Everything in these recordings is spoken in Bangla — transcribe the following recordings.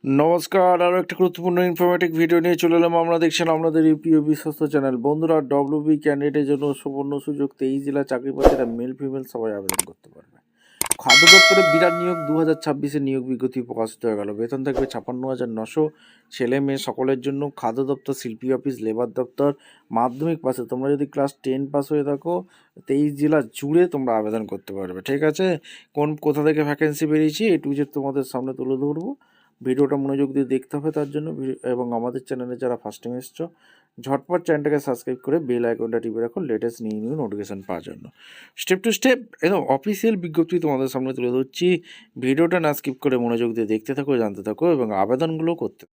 নমস্কার, আরও একটা গুরুত্বপূর্ণ ইনফরমেটিভ ভিডিও নিয়ে চলে এলাম। আমরা দেখছেন আপনাদের প্রিয় বিশ্বস্ত চ্যানেল। বন্ধুরা, ডব্লিউবি ক্যান্ডিডেটের জন্য সুবর্ণ সুযোগ। 23 জেলা চাকরি প্রার্থীরা মেল ফিমেল সবাই আবেদন করতে পারবে। খাদ্য দপ্তরে বিরাট নিয়োগ 2026-এর নিয়োগ বিজ্ঞপ্তি প্রকাশিত হয়ে গেল। বেতন থাকবে 56,900। ছেলে মেয়ে সকলের জন্য। খাদ্য দপ্তর, শিল্পী অফিস, লেবার দপ্তর। মাধ্যমিক পাশে তোমরা যদি ক্লাস 10 পাস হয়ে থাকো 23 জেলা জুড়ে তোমরা আবেদন করতে পারবে। ঠিক আছে, কোথা থেকে ভ্যাকেন্সি বেরিয়েছে এ টু জেড তোমাদের সামনে তুলে ধরবো। ভিডিওটা মনোযোগ দিয়ে দেখতে হবে তার জন্য। এবং আমাদের চ্যানেলে যারা ফার্স্ট টাইম এসছো, ঝটপট চ্যানেলটাকে সাবস্ক্রাইব করে বেল আইকনটা টিপে রাখো লেটেস্ট নিউ নোটিফিকেশন পাওয়ার জন্য। স্টেপ টু স্টেপ একদম অফিসিয়াল বিজ্ঞপ্তি তোমাদের সামনে তুলে ধরছি। ভিডিওটা না স্কিপ করে মনোযোগ দিয়ে দেখতে থাকো, জানতে থাকো এবং আবেদনগুলো করতে।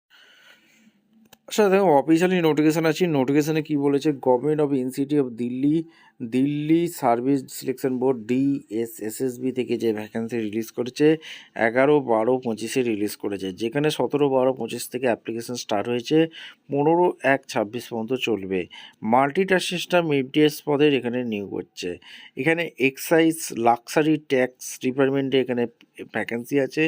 আচ্ছা দেখো, অফিসিয়ালি নোটিফিকেশান আছে। নোটিফিকেশানে কী বলেছে, government of institute of Delhi service selection board DSSSB থেকে যে ভ্যাকেন্সি রিলিজ করেছে 11/12/25 রিলিজ করেছে, যেখানে 17/12/25 থেকে অ্যাপ্লিকেশন স্টার্ট হয়েছে, 15/1/26 পর্যন্ত চলবে। মাল্টিটাস্ক সিস্টেম MTS পদের এখানে নিয়োগ হচ্ছে। এখানে এক্সাইজ লাক্সারি ট্যাক্স ডিপার্টমেন্টে এখানে ভ্যাকেন্সি আছে,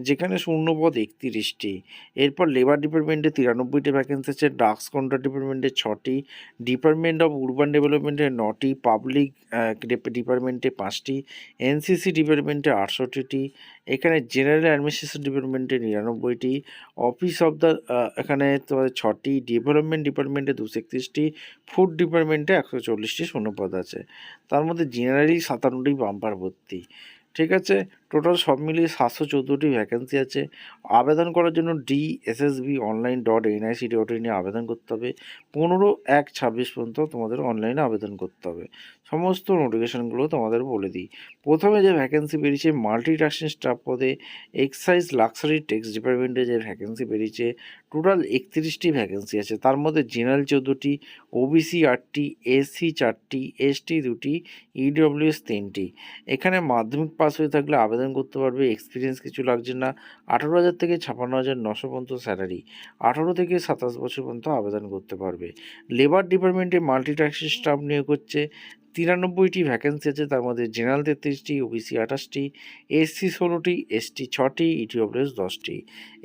যেখানে শূন্যপদ 31টি। এরপর লেবার ডিপার্টমেন্টে 93টি ভ্যাকেন্সি আছে, ড্রাগস কন্ট্রোল ডিপার্টমেন্টে 6টি, ডিপার্টমেন্ট অফ উরবান ডেভেলপমেন্টে 9টি, পাবলিক ডিপার্টমেন্টে 5টি, NCC ডিপার্টমেন্টে 68টি, এখানে জেনারেল অ্যাডমিনিস্ট্রেশন ডিপার্টমেন্টে 99টি, অফিস অফ দ্য এখানে তোমাদের 6টি, ডেভেলপমেন্ট ডিপার্টমেন্টে 231টি, ফুড ডিপার্টমেন্টে 140টি শূন্যপদ আছে। তার মধ্যে জেনারেলি 57টি বাম্পার ভর্তি। ঠিক আছে, টোটাল সব মিলিয়ে 714টি ভ্যাকেন্সি আছে। আবেদন করার জন্য DSSB-online.nic.in আবেদন করতে হবে। 15/1/26 পর্যন্ত তোমাদের অনলাইনে আবেদন করতে হবে। সমস্ত নোটিফিকেশানগুলো তোমাদের বলে দিই। প্রথমে যে ভ্যাকেন্সি বেরিয়েছে মাল্টিটাস্কিং স্টাফ পদে, এক্সাইজ লাক্সারি ট্যাক্স ডিপার্টমেন্টে যে ভ্যাকেন্সি বেরিয়েছে, টোটাল 31টি ভ্যাকেন্সি আছে। তার মধ্যে জেনারেল 14টি, OBC 8টি, SC 4টি, ST 2টি, EWS 3টি। এখানে মাধ্যমিক পাস হয়ে থাকলে আবেদন করতে পারবে। এক্সপিরিয়েন্স কিছু লাগছে না। 18,000 থেকে 56,900 পর্যন্ত স্যালারি। 18 থেকে 27 বছর পর্যন্ত আবেদন করতে পারবে। লেবার ডিপার্টমেন্টে মাল্টিটাস্কিং স্টাফ নিয়োগ হচ্ছে। 93টি ভ্যাকেন্সি আছে, তার মধ্যে জেনারেল 33টি, OBC 28টি, SC 16টি, ST 6টি, EWS 10টি।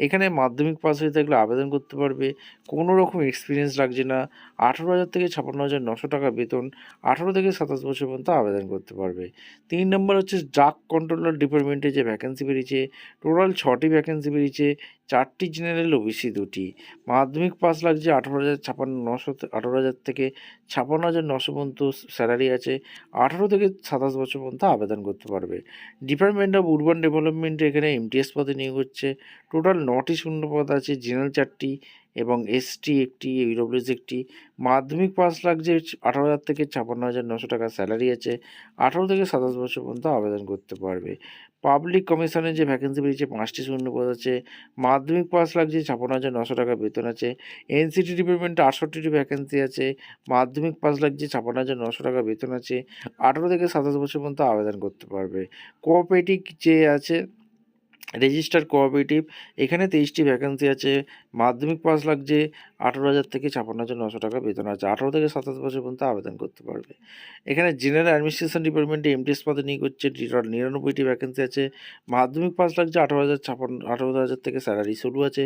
এখানে মাধ্যমিক পাস হয়ে থাকলে আবেদন করতে পারবে। কোনো রকম এক্সপিরিয়েন্স লাগছে না। 18,000 থেকে 56,900 টাকা বেতন। 18 থেকে 27 বছর পর্যন্ত আবেদন করতে পারবে। 3 নম্বর হচ্ছে ড্রাগ কন্ট্রোলার ডিপার্টমেন্টে যে ভ্যাকেন্সি বেরিয়েছে, টোটাল 6টি ভ্যাকেন্সি বেরিয়েছে, 4টি জেনারেল, OBC 2টি। মাধ্যমিক পাস লাগছে। 18,000 থেকে 56,900 পর্যন্ত স্যালারি আছে। 18 থেকে 27 বছর পর্যন্ত আবেদন করতে পারবে। ডিপার্টমেন্ট অফ উরবান ডেভেলপমেন্টে এখানে MTS পদে নিয়োগ হচ্ছে। টোটাল 9টি শূন্যপদ আছে, জেনারেল 4টি এবং ST 1টি, EWS 1টি। মাধ্যমিক পাস লাগছে। 18,000 থেকে 56,900 টাকা স্যালারি আছে। 18 থেকে 27 বছর পর্যন্ত আবেদন করতে পারবে। পাবলিক কমিশনের যে ভ্যাকেন্সি বেরিয়েছে 5টি শূন্যপদ আছে। মাধ্যমিক পাস লাগছে। 56,900 টাকা বেতন আছে। NCT ডিপার্টমেন্টে 68টি ভ্যাকেন্সি আছে। মাধ্যমিক পাস লাগছে। 56,900 টাকা বেতন আছে। 18 থেকে 27 বছর পর্যন্ত আবেদন করতে পারবে। কোঅপারেটিভ যে আছে রেজিস্টার কোঅপারেটিভ, এখানে 23টি ভ্যাকেন্সি আছে। মাধ্যমিক পাস লাগছে। 18,000 থেকে 56,900 টাকা বেতন আছে। 18 থেকে 27 বছর পর্যন্ত আবেদন করতে পারবে। এখানে জেনারেল অ্যাডমিনিস্ট্রেশন ডিপার্টমেন্টে MTS পদে নিয়োগ হচ্ছে। 99টি ভ্যাকেন্সি আছে। মাধ্যমিক পাস লাগছে। 18,000 থেকে স্যালারি শুরু আছে।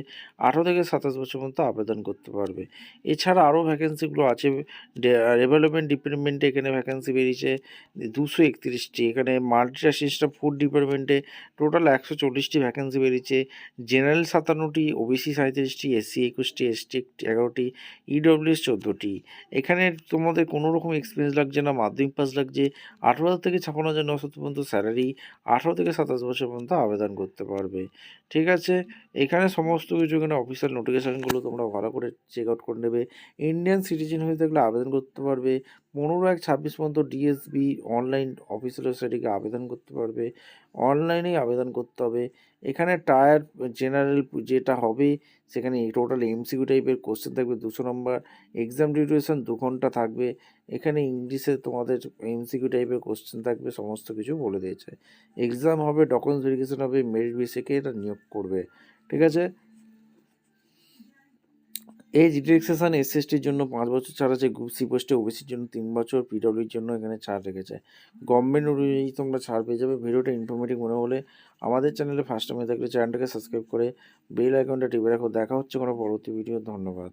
18 থেকে 27 বছর পর্যন্ত আবেদন করতে পারবে। এছাড়া আরও ভ্যাকেন্সিগুলো আছে। ডেভেলপমেন্ট ডিপার্টমেন্টে এখানে ভ্যাকেন্সি বেরিয়েছে 231টি। এখানে মাল্টিটাস্কিং স্টাফ ফুড ডিপার্টমেন্টে টোটাল 140টি ভ্যাকেন্সি বেরিয়েছে। জেনারেল 57টি, OBC 37টি, SC 21টি, ST 11টি, EWS 14টি। এখানে তোমাদের কোনো রকম এক্সপিরিয়েন্স লাগছে না। মাধ্যমিক পাস লাগছে। 18,000 থেকে 56,900 পর্যন্ত স্যালারি। 18 থেকে 27 বছর পর্যন্ত আবেদন করতে পারবে। ঠিক আছে, এখানে সমস্ত কিছু এখানে অফিসিয়াল নোটিফিকেশানগুলো তোমরা ভালো করে চেক আউট করে নেবে। ইন্ডিয়ান সিটিজেন হয়ে থাকলে আবেদন করতে পারবে। 15/1/26 পর্যন্ত DSB অনলাইন অফিসিয়াল ওয়েবসাইটে আবেদন করতে পারবে। অনলাইনেই আবেদন করতে হবে। এখানে টায়ার জেনারেল যেটা হবে, সেখানে টোটাল MCQ টাইপের কোশ্চেন থাকবে 200 নম্বর। এক্সাম ডিউরেশন 2 ঘন্টা থাকবে। এখানে ইংলিশে তোমাদের MCQ টাইপের কোশ্চেন থাকবে, সমস্ত কিছু বলে দিয়েছে। এক্সাম হবে, ডকুমেন্টস ভেরিফিকেশন হবে, মেরিট বেসিকে এটা নিয়োগ করবে। ঠিক আছে, এজ রিল্যাক্সেশন এসসি/এসটির জন্য 5 বছর ছাড় আছে, গ্রুপ সি পোস্টে, ওবিসির জন্য 3 বছর, পিডব্লিউর জন্য এখানে ছাড় রেখেছে। গভর্নমেন্ট অনুযায়ী তোমরা ছাড় পেয়ে যাবে। ভিডিওটা ইনফরমেটিভ মনে হলে আমাদের চ্যানেলে ফার্স্ট টাইম হয়ে থাকলে চ্যানেলটাকে সাবস্ক্রাইব করে বেল আইকনটা টিপে রাখো। দেখা হচ্ছে কোনো পরবর্তী ভিডিও। ধন্যবাদ।